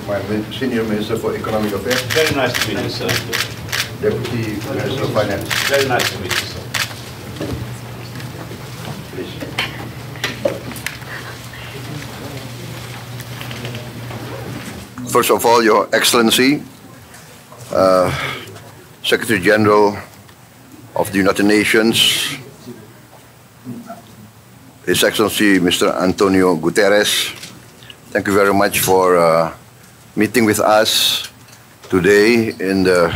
my Senior Minister for Economic Affairs. Very nice to meet you, sir. Deputy Minister of Finance. Very nice to meet you, sir. Please. First of all, Your Excellency, Secretary General of the United Nations, His Excellency Mr. Antonio Guterres, thank you very much for meeting with us today in the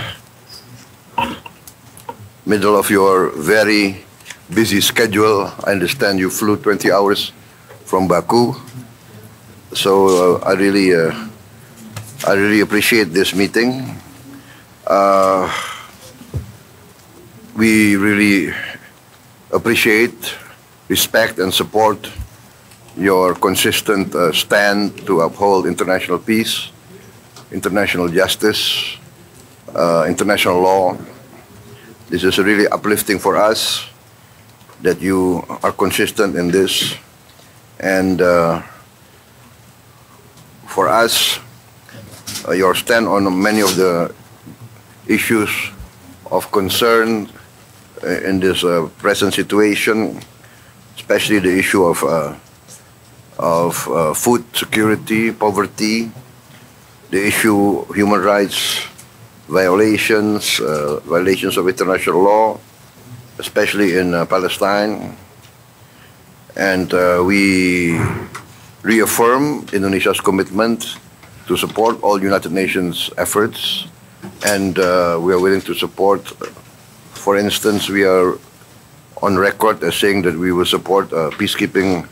middle of your very busy schedule. I understand you flew 20 hours from Baku, so I really appreciate this meeting. We really appreciate, respect, and support your consistent stand to uphold international peace, international justice, international law. This is really uplifting for us that you are consistent in this. And for us, your stand on many of the issues of concern in this present situation, especially the issue of food security, poverty, the issue of human rights violations, violations of international law, especially in Palestine. And we reaffirm Indonesia's commitment to support all United Nations efforts, and we are willing to support. For instance, we are on record as saying that we will support peacekeeping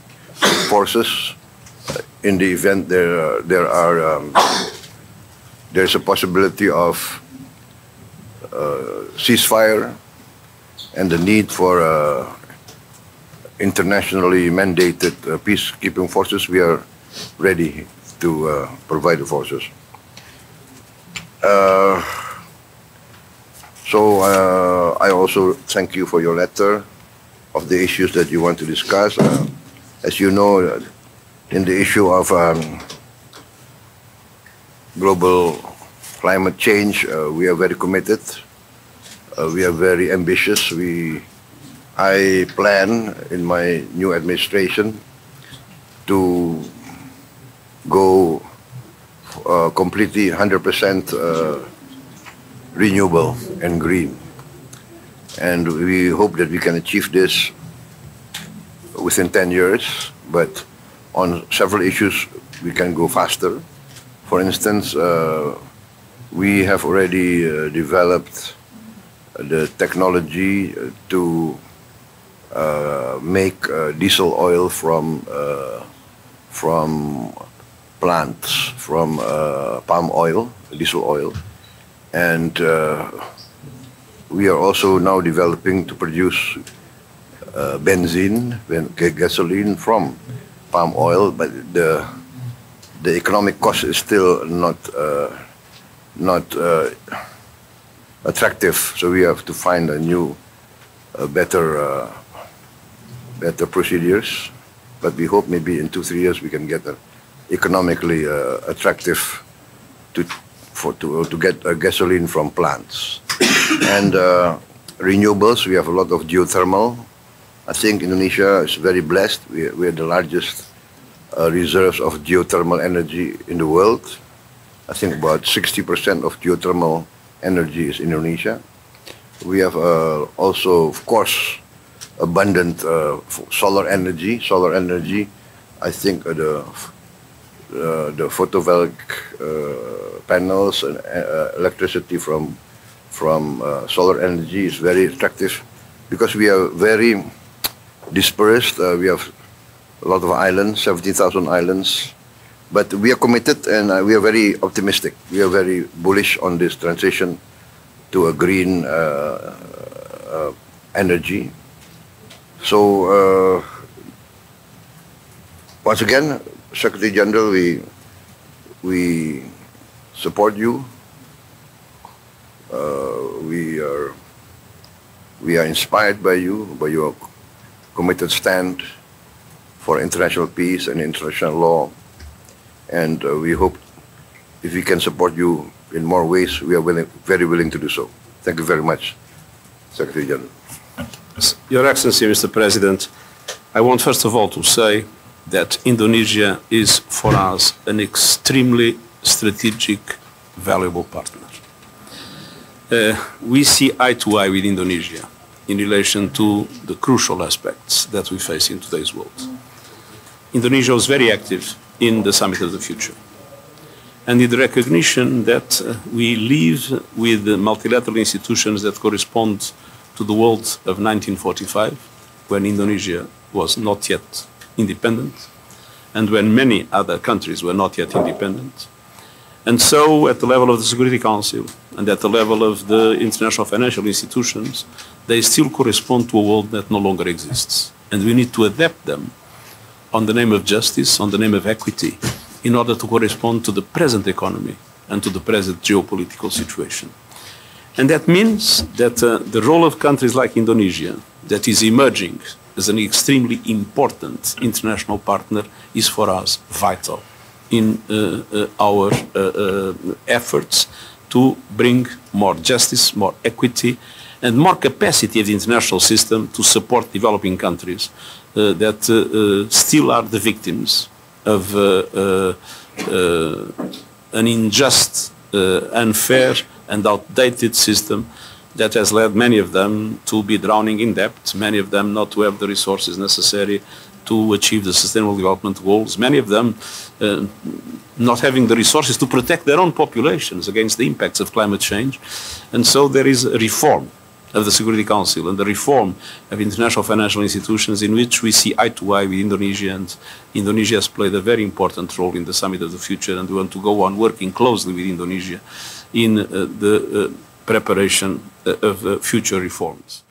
forces in the event there's a possibility of ceasefire and the need for internationally mandated peacekeeping forces. We are ready to provide the forces. So I also thank you for your letter of the issues that you want to discuss. As you know, in the issue of global climate change, we are very committed. We are very ambitious. I plan in my new administration to go completely 100% renewable and green. And we hope that we can achieve this within 10 years, but on several issues we can go faster. For instance, we have already developed the technology to make diesel oil from plants, from palm oil, diesel oil. And we are also now developing to produce benzene, gasoline from palm oil, but the economic cost is still not attractive. So we have to find a new, better procedures. But we hope maybe in 2-3 years we can get an economically attractive to get gasoline from plants. And renewables, we have a lot of geothermal. I think Indonesia is very blessed. We are the largest reserves of geothermal energy in the world. I think about 60% of geothermal energy is in Indonesia. We have also, of course, abundant solar energy. Solar energy, I think the photovoltaic panels and electricity from solar energy is very attractive because we are very dispersed. We have a lot of islands, 17,000 islands, but we are committed and we are very optimistic. We are very bullish on this transition to a green energy. So once again, Secretary General, we support you. We are inspired by you, by your committed stand for international peace and international law, and we hope if we can support you in more ways, we are very willing to do so. Thank you very much, Secretary General. Your Excellency, Mr. President, I want first of all to say that Indonesia is for us an extremely strategic, valuable partner. We see eye to eye with Indonesia in relation to the crucial aspects that we face in today's world. Indonesia was very active in the Summit of the Future, and in the recognition that we live with the multilateral institutions that correspond to the world of 1945, when Indonesia was not yet independent, and when many other countries were not yet independent. And so, at the level of the Security Council and at the level of the international financial institutions, they still correspond to a world that no longer exists. And we need to adapt them on the name of justice, on the name of equity, in order to correspond to the present economy and to the present geopolitical situation. And that means that the role of countries like Indonesia, that is emerging as an extremely important international partner, is for us vital in our efforts to bring more justice, more equity, and more capacity of the international system to support developing countries that still are the victims of an unjust, unfair, and outdated system that has led many of them to be drowning in debt, many of them not to have the resources necessary to achieve the Sustainable Development Goals, many of them not having the resources to protect their own populations against the impacts of climate change. And so there is a reform of the Security Council and the reform of international financial institutions in which we see eye to eye with Indonesia, and Indonesia has played a very important role in the Summit of the Future, and we want to go on working closely with Indonesia in the preparation of future reforms.